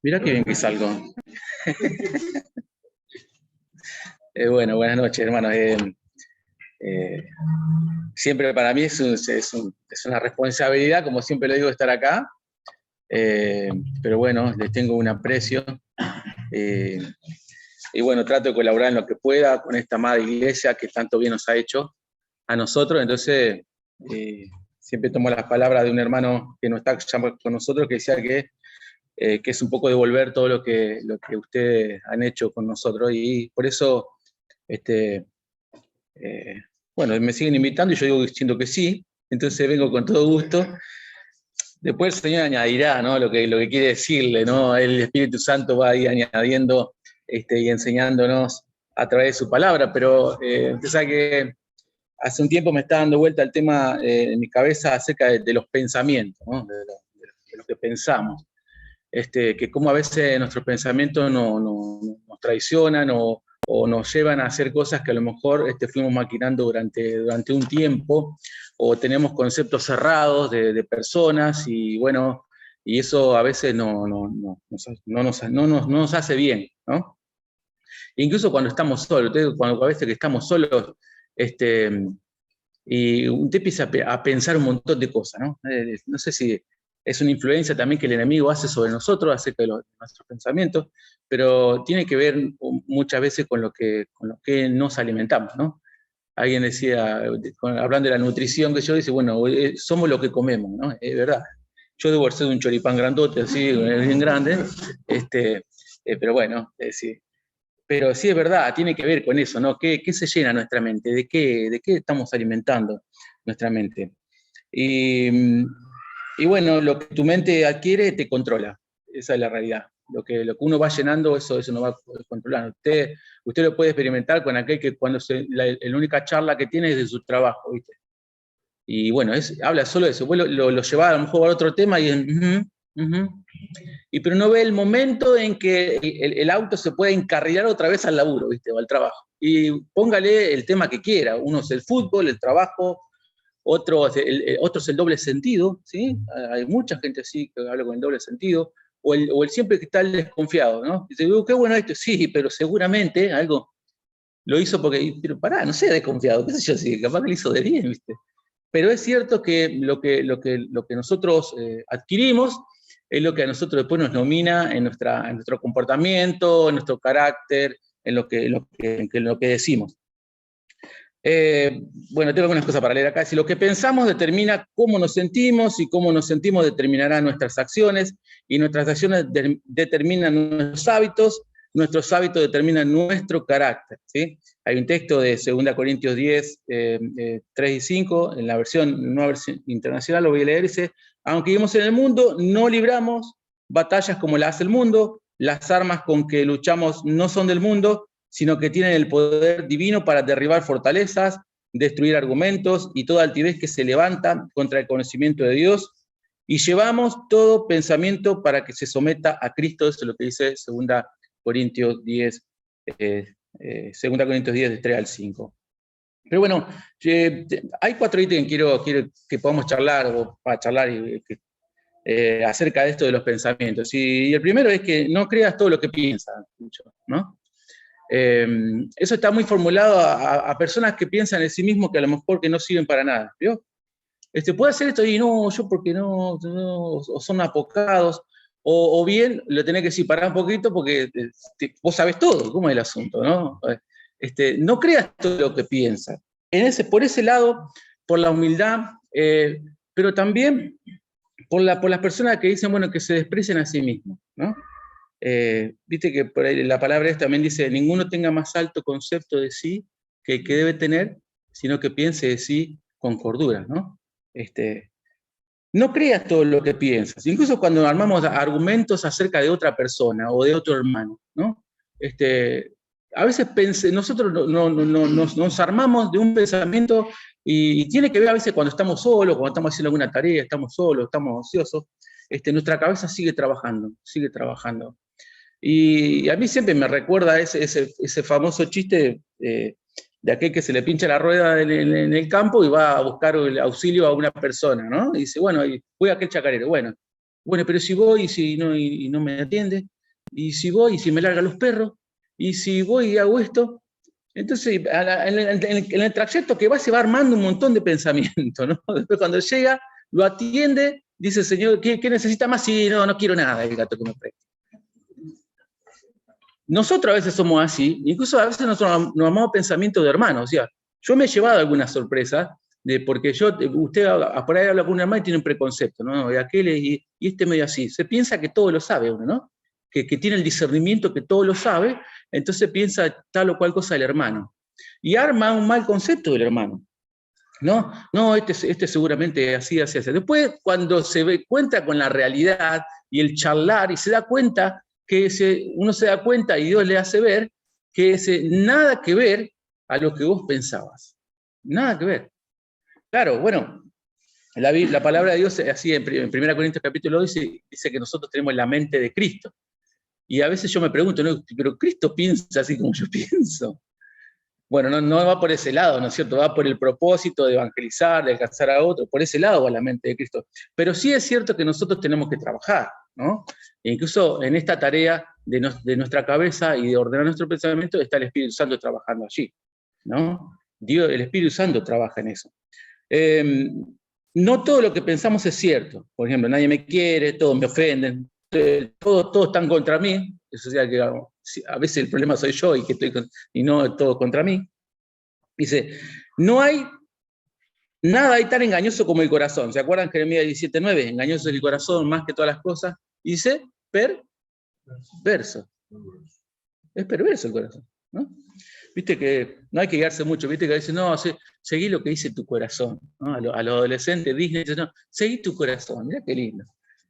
Mirá qué bien que salgo. Bueno, buenas noches, hermanos. Siempre para mí es una responsabilidad, como siempre lo digo, estar acá. Pero bueno, les tengo un aprecio. Eh, y bueno, trato de colaborar en lo que pueda con esta amada iglesia que tanto bien nos ha hecho a nosotros. Entonces, siempre tomo las palabras de un hermano que no está con nosotros, que decía que es un poco devolver todo lo que ustedes han hecho con nosotros. Y por eso, eh, bueno, me siguen invitando y yo digo diciendo que sí, entonces vengo con todo gusto. Después el Señor añadirá, ¿no? Lo que quiere decirle, ¿no? El Espíritu Santo va ahí añadiendo y enseñándonos a través de su palabra, pero usted sabe que hace un tiempo me está dando vuelta el tema en mi cabeza acerca de los pensamientos, ¿no? De lo que pensamos. Que como a veces nuestros pensamientos nos traicionan o nos llevan a hacer cosas que a lo mejor fuimos maquinando durante un tiempo, o tenemos conceptos cerrados de personas, y bueno, y eso a veces no nos hace bien, ¿no? Incluso cuando estamos solos, cuando a veces que estamos solos, y usted empieza a pensar un montón de cosas, ¿no? No sé si es una influencia también que el enemigo hace sobre nosotros, acerca de nuestros pensamientos, pero tiene que ver muchas veces con lo que nos alimentamos, ¿no? Alguien decía, hablando de la nutrición, que yo dice, bueno, somos lo que comemos, ¿no? Es verdad. Yo debo ser un choripán grandote, así, bien grande, pero bueno, sí. Pero sí es verdad, tiene que ver con eso, ¿no? ¿Qué se llena nuestra mente? ¿De qué estamos alimentando nuestra mente? Y bueno, lo que tu mente adquiere te controla. Esa es la realidad. Lo que uno va llenando, eso no va controlando. Usted lo puede experimentar con aquel que cuando la única charla que tiene es de su trabajo, ¿viste? Y bueno, habla solo de eso. Vos lo llevás a lo mejor a otro tema y es... pero no ve el momento en que el auto se puede encarrilar otra vez al laburo, ¿viste? O al trabajo. Y póngale el tema que quiera. Uno es el fútbol, el trabajo, otro es el doble sentido, ¿sí? Hay mucha gente así que habla con el doble sentido. O el siempre que está el desconfiado, ¿no? Dice, qué bueno esto, sí, pero seguramente algo lo hizo porque, pero pará, no sea desconfiado, qué sé yo, sí, capaz que lo hizo de bien, ¿viste? Pero es cierto que lo que nosotros adquirimos es lo que a nosotros después nos domina en nuestro comportamiento, en nuestro carácter, en lo que decimos. Bueno, tengo algunas cosas para leer acá. Si lo que pensamos determina cómo nos sentimos, y cómo nos sentimos determinará nuestras acciones, y nuestras acciones determinan nuestros hábitos determinan nuestro carácter, ¿sí? Hay un texto de 2 Corintios 10, 3 y 5, en la nueva versión internacional, lo voy a leer, dice, aunque vivimos en el mundo, no libramos batallas como las hace el mundo, las armas con que luchamos no son del mundo, sino que tienen el poder divino para derribar fortalezas, destruir argumentos y toda altivez que se levanta contra el conocimiento de Dios, y llevamos todo pensamiento para que se someta a Cristo. Eso es lo que dice 2 Corintios 10, 2 Corintios 10, de 3 al 5. Pero bueno, hay 4 ítems que quiero que podamos charlar, o para charlar acerca de esto de los pensamientos. Y el primero es que no creas todo lo que piensas, ¿no? Eso está muy formulado a personas que piensan en sí mismos que a lo mejor que no sirven para nada, ¿vio? Puede hacer esto y no, yo porque no, o son apocados, o bien lo tenés que decir, pará un poquito porque vos sabés todo, cómo es el asunto, ¿no? No creas todo lo que piensas. Por ese lado, por la humildad, pero también por las personas que dicen, bueno, que se desprecian a sí mismos, ¿no? Viste que por ahí la palabra también dice, ninguno tenga más alto concepto de sí que el que debe tener, sino que piense de sí con cordura, ¿no? No creas todo lo que piensas, incluso cuando armamos argumentos acerca de otra persona o de otro hermano, ¿no? A veces nosotros nos armamos de un pensamiento y tiene que ver a veces cuando estamos solos, cuando estamos haciendo alguna tarea, estamos solos, estamos ociosos, nuestra cabeza sigue trabajando, sigue trabajando. Y a mí siempre me recuerda ese famoso chiste de aquel que se le pincha la rueda en el campo y va a buscar el auxilio a una persona, ¿no? Y dice, bueno, voy a aquel chacarero. Bueno, Bueno, pero si voy y no me atiende, y si voy y si me larga los perros, y si voy y hago esto, entonces en el trayecto que va se va armando un montón de pensamientos, ¿no? Después cuando llega, lo atiende, dice, señor, ¿qué necesita más? Sí, no quiero nada el gato que me preste. Nosotros a veces somos así, incluso a veces nos armamos pensamientos de hermanos. O sea, yo me he llevado alguna sorpresa, porque usted por ahí habla con un hermano y tiene un preconcepto, ¿no? Y aquel y este medio así. Se piensa que todo lo sabe uno, ¿no? Que tiene el discernimiento que todo lo sabe, entonces piensa tal o cual cosa del hermano. Y arma un mal concepto del hermano. No, este seguramente así. Después, cuando se cuenta con la realidad y el charlar y se da cuenta que uno se da cuenta y Dios le hace ver que nada que ver a lo que vos pensabas. Nada que ver. Claro, bueno, la palabra de Dios, así en 1 Corintios capítulo 2, dice que nosotros tenemos la mente de Cristo. Y a veces yo me pregunto, ¿no? ¿Pero Cristo piensa así como yo pienso? Bueno, no va por ese lado, ¿no es cierto? Va por el propósito de evangelizar, de alcanzar a otros, por ese lado va la mente de Cristo. Pero sí es cierto que nosotros tenemos que trabajar, ¿no? E incluso en esta tarea de nuestra cabeza y de ordenar nuestro pensamiento está el Espíritu Santo trabajando allí, ¿no? El Espíritu Santo trabaja en eso. No todo lo que pensamos es cierto. Por ejemplo, nadie me quiere, todos me ofenden, todos están contra mí. Eso sea que a veces el problema soy yo y no todo contra mí. Dice, no hay nada ahí tan engañoso como el corazón. ¿Se acuerdan Jeremías 17:9? Engañoso es el corazón más que todas las cosas. Dice, perverso. Es perverso el corazón, ¿no? Viste que no hay que guiarse mucho, viste que dice, no, seguí lo que dice tu corazón, ¿no? A los adolescentes Disney dice, no, seguí tu corazón, mirá qué lindo.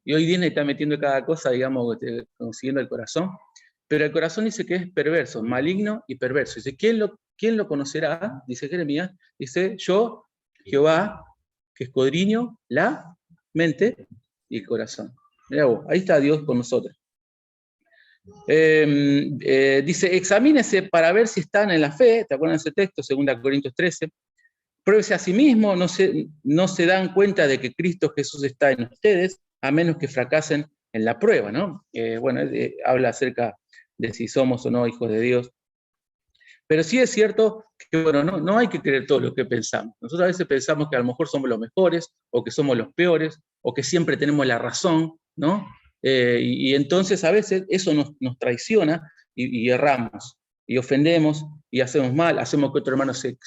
Y hoy Disney está metiendo cada cosa, digamos, consiguiendo el corazón, pero el corazón dice que es perverso, maligno y perverso. Dice, ¿quién lo conocerá? Dice Jeremías, dice, yo, Jehová, que escudriño la mente y el corazón. Mirá vos, ahí está Dios con nosotros. Dice, examínese para ver si están en la fe, ¿te acuerdas de ese texto? 2 Corintios 13. Pruébese a sí mismo, no se dan cuenta de que Cristo Jesús está en ustedes, a menos que fracasen en la prueba, ¿no? Habla acerca de si somos o no hijos de Dios. Pero sí es cierto que, bueno, no hay que creer todo lo que pensamos. Nosotros a veces pensamos que a lo mejor somos los mejores, o que somos los peores, o que siempre tenemos la razón, ¿no? Y entonces a veces eso nos traiciona y erramos, y ofendemos, y hacemos mal, hacemos que otro hermano se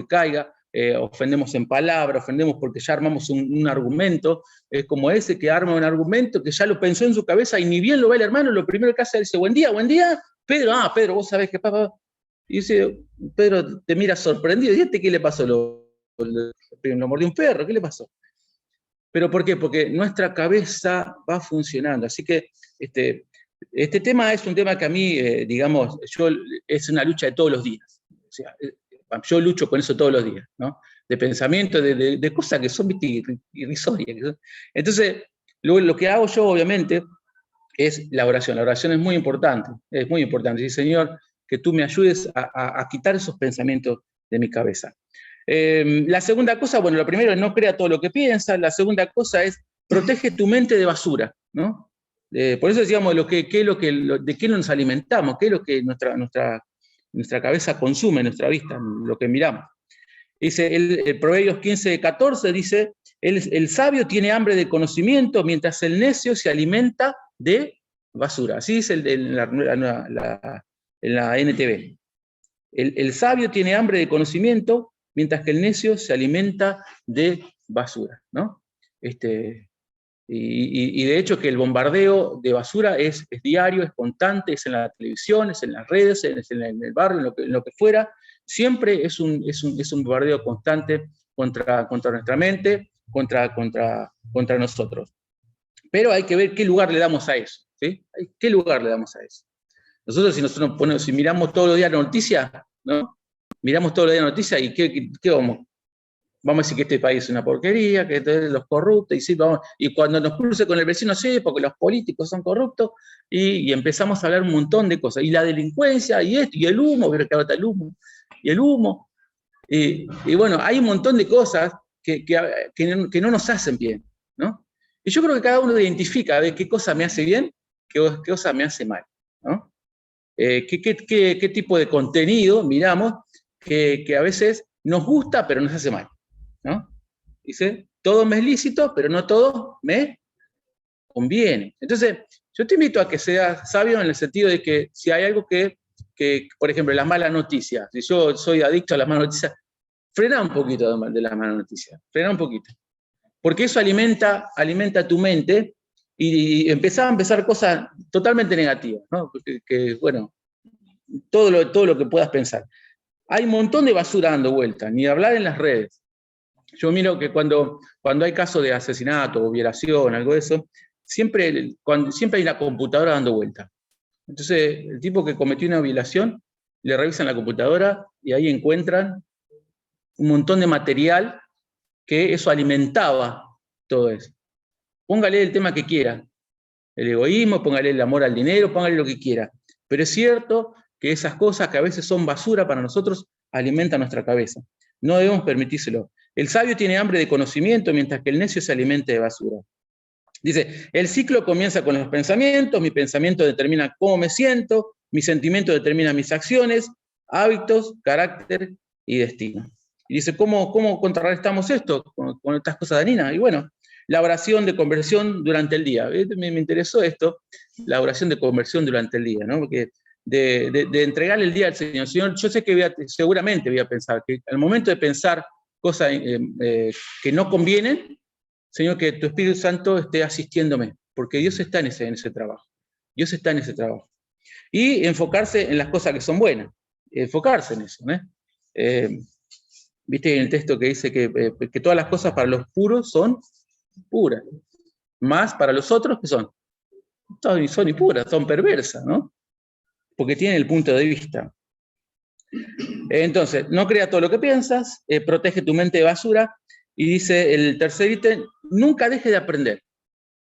caiga, ofendemos en palabra, ofendemos porque ya armamos un argumento, es como ese que arma un argumento que ya lo pensó en su cabeza y ni bien lo ve el hermano, lo primero que hace es decir, buen día, Pedro, Pedro, vos sabés que papá. Y dice, Pedro te mira sorprendido, ¿y qué le pasó? Lo mordió un perro, ¿qué le pasó? ¿Pero por qué? Porque nuestra cabeza va funcionando. Así que este tema es un tema que a mí, digamos, es una lucha de todos los días. O sea, yo lucho con eso todos los días, ¿no? De pensamiento, de cosas que son irrisorias. Entonces, lo que hago yo, obviamente, es la oración. La oración es muy importante, es muy importante. Sí, Señor, que tú me ayudes a quitar esos pensamientos de mi cabeza. La segunda cosa, bueno, lo primero es no crea todo lo que piensa. La segunda cosa es protege tu mente de basura, ¿no? Por eso decíamos de qué nos alimentamos, qué es lo que nuestra cabeza consume, nuestra vista, lo que miramos. Dice el Proverbios 15:14, dice, el sabio tiene hambre de conocimiento, mientras el necio se alimenta de basura. Así dice en la NTV. El sabio tiene hambre de conocimiento, mientras que el necio se alimenta de basura, ¿no? Y de hecho que el bombardeo de basura es diario, es constante, es en la televisión, es en las redes, es en el barrio, en lo que fuera. Siempre es un bombardeo constante contra nuestra mente, contra nosotros. Pero hay que ver qué lugar le damos a eso, ¿sí? ¿Qué lugar le damos a eso? Nosotros si miramos todos los días la noticia, ¿no? Miramos todos los días la noticia y ¿qué vamos? Vamos a decir que este país es una porquería, que los corruptos, y cuando nos cruce con el vecino, sí, porque los políticos son corruptos, y empezamos a hablar un montón de cosas, y la delincuencia, y esto, y el humo, pero que ahora está el humo, y el humo, y bueno, hay un montón de cosas que no nos hacen bien, ¿no? Y yo creo que cada uno identifica, ve qué cosa me hace bien, qué cosa me hace mal, ¿no? Qué tipo de contenido miramos que a veces nos gusta, pero nos hace mal, ¿no? Dice, todo me es lícito, pero no todo me conviene. Entonces, yo te invito a que seas sabio en el sentido de que si hay algo que por ejemplo, las malas noticias, si yo soy adicto a las malas noticias, frena un poquito de las malas noticias, frena un poquito. Porque eso alimenta tu mente y empezar a pensar cosas totalmente negativas, ¿no? Bueno, todo lo que puedas pensar. Hay un montón de basura dando vuelta, ni hablar en las redes. Yo miro que cuando hay casos de asesinato o violación, algo de eso, siempre hay una computadora dando vuelta. Entonces, el tipo que cometió una violación, le revisan la computadora y ahí encuentran un montón de material que eso alimentaba todo eso. Póngale el tema que quiera, el egoísmo, póngale el amor al dinero, póngale lo que quiera. Pero es cierto que esas cosas que a veces son basura para nosotros alimentan nuestra cabeza. No debemos permitírselo. El sabio tiene hambre de conocimiento, mientras que el necio se alimente de basura. Dice, el ciclo comienza con los pensamientos, mi pensamiento determina cómo me siento, mi sentimiento determina mis acciones, hábitos, carácter y destino. Y dice, ¿cómo contrarrestamos esto con estas cosas dañinas? Y bueno, la oración de conversión durante el día. Me interesó esto, la oración de conversión durante el día, ¿no? Porque de entregarle el día al Señor. Señor, yo sé que seguramente voy a pensar, que al momento de pensar cosas que no convienen, Señor, que tu Espíritu Santo esté asistiéndome, porque Dios está en ese trabajo. Dios está en ese trabajo. Y enfocarse en las cosas que son buenas. Enfocarse en eso, ¿no? Viste en el texto que dice que todas las cosas para los puros son puras. Más para los otros que son impuras, son perversas, ¿no? Porque tienen el punto de vista. Entonces, no crea todo lo que piensas, protege tu mente de basura, y dice el tercer ítem, nunca dejes de aprender.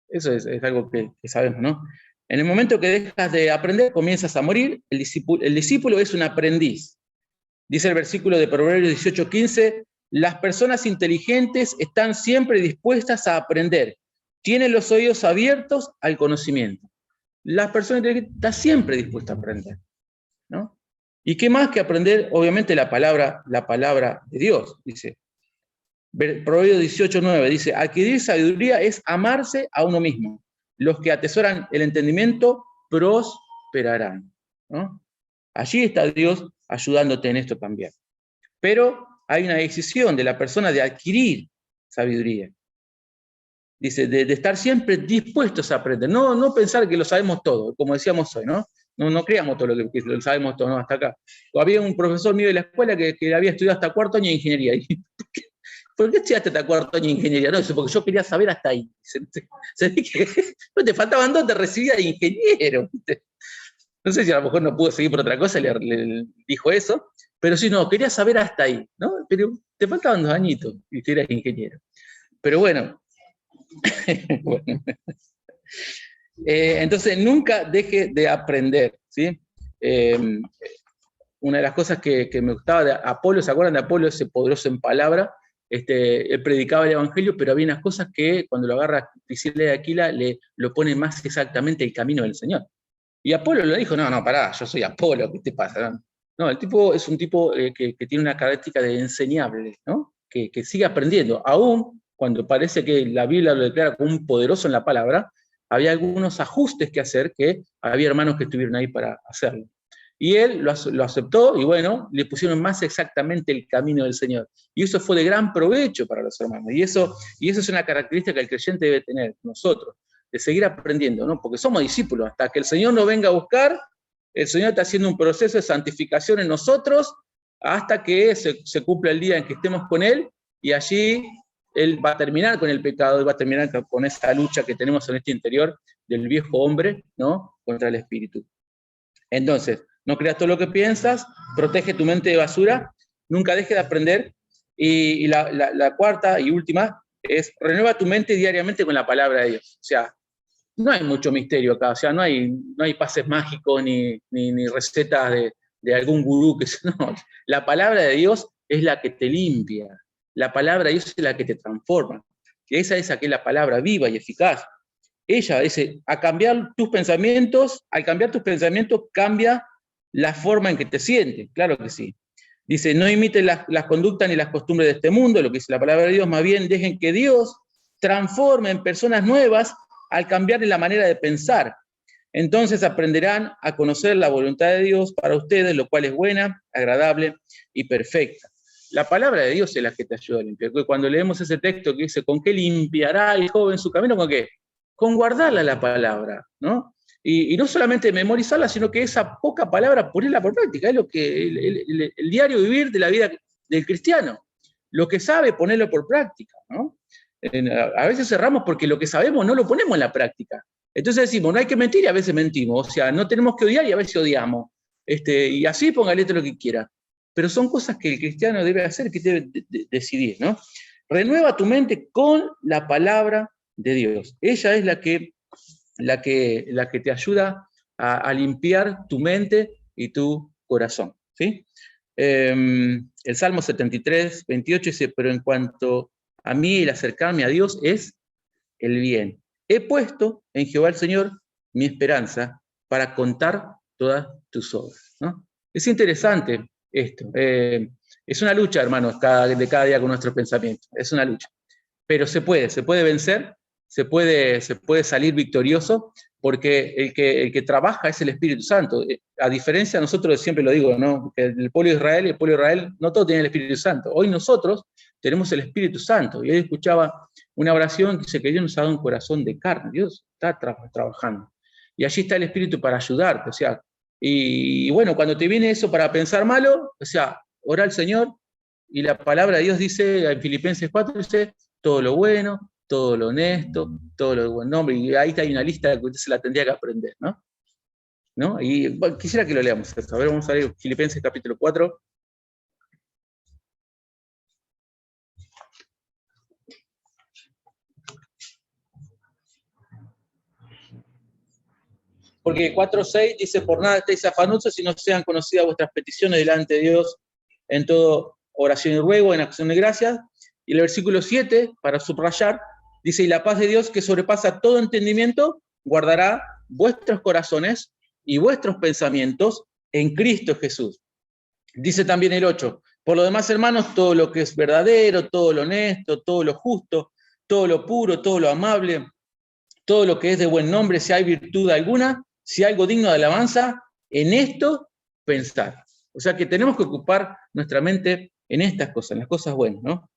Eso es algo que sabemos, ¿no? En el momento que dejas de aprender, comienzas a morir. El discípulo es un aprendiz. Dice el versículo de Proverbios 18:15, las personas inteligentes están siempre dispuestas a aprender. Tienen los oídos abiertos al conocimiento. Las personas inteligentes están siempre dispuestas a aprender, ¿no? ¿Y qué más que aprender? Obviamente la palabra de Dios, dice. Proverbios 18:9 dice, adquirir sabiduría es amarse a uno mismo. Los que atesoran el entendimiento prosperarán, ¿no? Allí está Dios ayudándote en esto también. Pero hay una decisión de la persona de adquirir sabiduría. Dice, de estar siempre dispuestos a aprender. No pensar que lo sabemos todo, como decíamos hoy, ¿no? No creamos todo lo que lo sabemos todo, ¿no? Hasta acá. Había un profesor mío de la escuela que había estudiado hasta cuarto año de ingeniería. ¿Por qué estudiaste hasta cuarto año de ingeniería? No, eso porque yo quería saber hasta ahí. No te faltaban dos, te recibía de ingeniero. No sé si a lo mejor no pudo seguir por otra cosa, le dijo eso, pero sí, no, quería saber hasta ahí, ¿no? Pero te faltaban 2 añitos y que eras ingeniero. Pero bueno, bueno. Entonces, nunca deje de aprender, ¿sí? Una de las cosas que me gustaba de Apolo, ¿se acuerdan de Apolo, ese poderoso en palabra? Él predicaba el evangelio, pero había unas cosas que cuando lo agarra Priscila de Aquila lo pone más exactamente el camino del Señor. Y Apolo le dijo, no, pará, yo soy Apolo, ¿qué te pasa? No, el tipo es un tipo que tiene una característica de enseñable, ¿no? Que sigue aprendiendo. Aún cuando parece que la Biblia lo declara como un poderoso en la palabra, había algunos ajustes que hacer que había hermanos que estuvieron ahí para hacerlo. Y él lo aceptó y bueno, le pusieron más exactamente el camino del Señor. Y eso fue de gran provecho para los hermanos. Y eso es una característica que el creyente debe tener, nosotros, de seguir aprendiendo, ¿no? Porque somos discípulos. Hasta que el Señor nos venga a buscar, el Señor está haciendo un proceso de santificación en nosotros hasta que se cumpla el día en que estemos con Él y allí Él va a terminar con el pecado, Él va a terminar con esa lucha que tenemos en este interior del viejo hombre, ¿no? Contra el espíritu. Entonces, no creas todo lo que piensas, protege tu mente de basura, nunca dejes de aprender. Y la cuarta y última es renueva tu mente diariamente con la palabra de Dios. O sea, no hay mucho misterio acá, o sea, no hay pases mágicos ni recetas de algún gurú. No, la palabra de Dios es la que te limpia, la palabra de Dios es la que te transforma. que esa es aquella palabra viva y eficaz. Ella dice, al cambiar tus pensamientos cambia la forma en que te sientes, claro que sí. Dice, no imiten las conductas ni las costumbres de este mundo, lo que dice la palabra de Dios, más bien dejen que Dios transforme en personas nuevas al cambiar la manera de pensar. Entonces aprenderán a conocer la voluntad de Dios para ustedes, lo cual es buena, agradable y perfecta. La palabra de Dios es la que te ayuda a limpiar. Cuando leemos ese texto que dice, ¿con qué limpiará el joven su camino? ¿Con qué? Con guardarla la palabra, ¿no? Y no solamente memorizarla, sino que esa poca palabra ponerla por práctica. Es lo que el diario vivir de la vida del cristiano. Lo que sabe, ponerlo por práctica, ¿no? A veces cerramos porque lo que sabemos no lo ponemos en la práctica. Entonces decimos, no hay que mentir y a veces mentimos. O sea, no tenemos que odiar y a veces odiamos. Y así póngale todo lo que quiera. Pero son cosas que el cristiano debe hacer, que debe decidir, ¿no? Renueva tu mente con la palabra de Dios. Ella es la que te ayuda a limpiar tu mente y tu corazón, ¿sí? El Salmo 73, 28 dice, pero en cuanto a mí el acercarme a Dios es el bien. He puesto en Jehová el Señor mi esperanza para contar todas tus obras, ¿no? Es interesante esto. Es una lucha, hermanos, de cada día con nuestros pensamientos. Es una lucha. Pero se puede vencer, se puede salir victorioso, porque el que trabaja es el Espíritu Santo. A diferencia, nosotros siempre lo digo, ¿no? Que el pueblo de Israel, no todos tienen el Espíritu Santo. Hoy nosotros tenemos el Espíritu Santo. Y hoy escuchaba una oración que dice que Dios nos ha dado un corazón de carne. Dios está trabajando. Y allí está el Espíritu para ayudarte. O sea, y bueno, cuando te viene eso para pensar malo, o sea, ora al Señor, y la palabra de Dios dice, en Filipenses 4, dice, todo lo bueno, todo lo honesto, todo lo de buen nombre, y ahí hay una lista que usted se la tendría que aprender, ¿no? ¿No? Y bueno, quisiera que lo leamos esto. A ver, vamos a leer Filipenses capítulo 4. Porque 4:6 dice, por nada estéis afanosos, si no sean conocidas vuestras peticiones delante de Dios en todo oración y ruego, en acción de gracias. Y el versículo 7, para subrayar, dice, y la paz de Dios que sobrepasa todo entendimiento, guardará vuestros corazones y vuestros pensamientos en Cristo Jesús. Dice también el 8, por lo demás, hermanos, todo lo que es verdadero, todo lo honesto, todo lo justo, todo lo puro, todo lo amable, todo lo que es de buen nombre, si hay virtud alguna, si hay algo digno de alabanza, en esto pensar. O sea que tenemos que ocupar nuestra mente en estas cosas, en las cosas buenas, ¿no?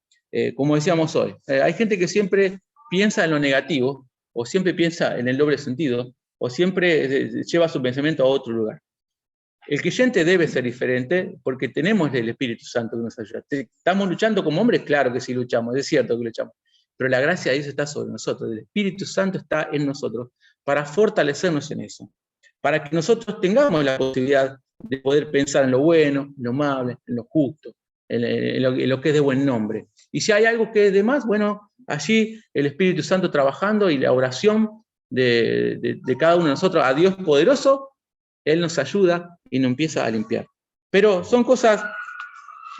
Como decíamos hoy, hay gente que siempre piensa en lo negativo, o siempre piensa en el doble sentido, o siempre lleva su pensamiento a otro lugar. El creyente debe ser diferente porque tenemos el Espíritu Santo que nos ayuda. ¿Estamos luchando como hombres? Claro que sí luchamos, es cierto que luchamos. Pero la gracia de Dios está sobre nosotros, el Espíritu Santo está en nosotros para fortalecernos en eso, para que nosotros tengamos la posibilidad de poder pensar en lo bueno, en lo amable, en lo justo, en lo que es de buen nombre. Y si hay algo que es de más, bueno, allí el Espíritu Santo trabajando y la oración de cada uno de nosotros a Dios poderoso, Él nos ayuda y nos empieza a limpiar. Pero son cosas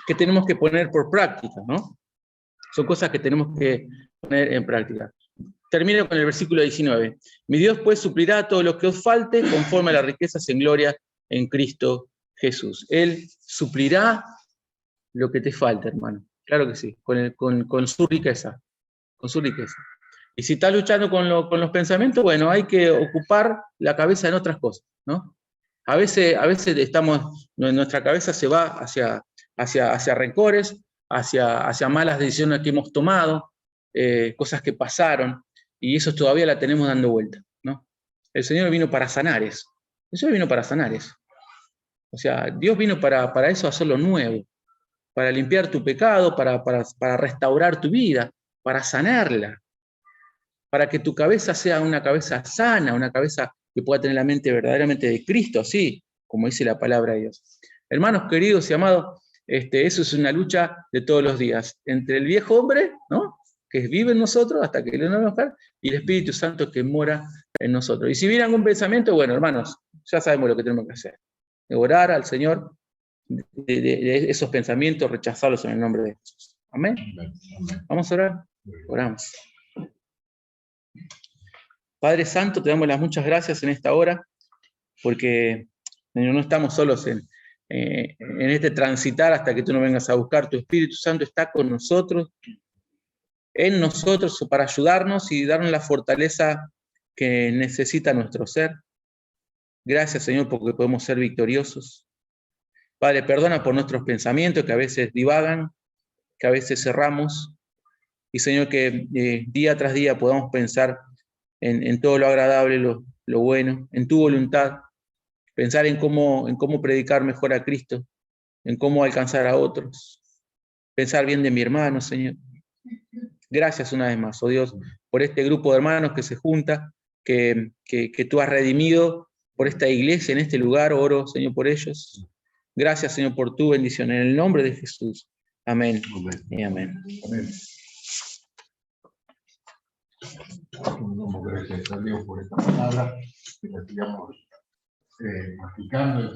que tenemos que poner por práctica, ¿no? Son cosas que tenemos que poner en práctica. Termino con el versículo 19. Mi Dios pues suplirá todo lo que os falte conforme a las riquezas en gloria en Cristo Jesús. Él suplirá lo que te falte, hermano. Claro que sí, con su riqueza. Con su riqueza. Y si estás luchando con los pensamientos, bueno, hay que ocupar la cabeza en otras cosas, ¿no? A veces nuestra cabeza se va hacia rencores, hacia malas decisiones que hemos tomado, cosas que pasaron, y eso todavía la tenemos dando vuelta, ¿no? El Señor vino para sanar eso. El Señor vino para sanar eso. O sea, Dios vino para eso, hacerlo nuevo, para limpiar tu pecado, para restaurar tu vida, para sanarla, para que tu cabeza sea una cabeza sana, una cabeza que pueda tener la mente verdaderamente de Cristo, así como dice la palabra de Dios. Hermanos queridos y amados, eso es una lucha de todos los días, entre el viejo hombre, ¿no?, que vive en nosotros hasta que le nos mujer, y el Espíritu Santo que mora en nosotros. Y si viene algún pensamiento, bueno, hermanos, ya sabemos lo que tenemos que hacer. Orar al Señor de esos pensamientos, rechazarlos en el nombre de Jesús. Amén. Vamos a orar. Oramos. Padre Santo, te damos las muchas gracias en esta hora, porque Señor, no estamos solos en este transitar hasta que tú nos vengas a buscar. Tu Espíritu Santo está con nosotros, en nosotros, para ayudarnos y darnos la fortaleza que necesita nuestro ser. Gracias, Señor, porque podemos ser victoriosos. Padre, perdona por nuestros pensamientos que a veces divagan, que a veces cerramos. Y, Señor, que día tras día podamos pensar en todo lo agradable, lo bueno, en tu voluntad. Pensar en cómo predicar mejor a Cristo, en cómo alcanzar a otros. Pensar bien de mi hermano, Señor. Gracias una vez más, oh Dios, por este grupo de hermanos que se junta, que tú has redimido por esta iglesia, en este lugar. Oro, Señor, por ellos. Gracias, Señor, por tu bendición. En el nombre de Jesús. Amén. Amén. Y amén. Amén. Gracias a Dios por esta palabra, que la sigamos practicando.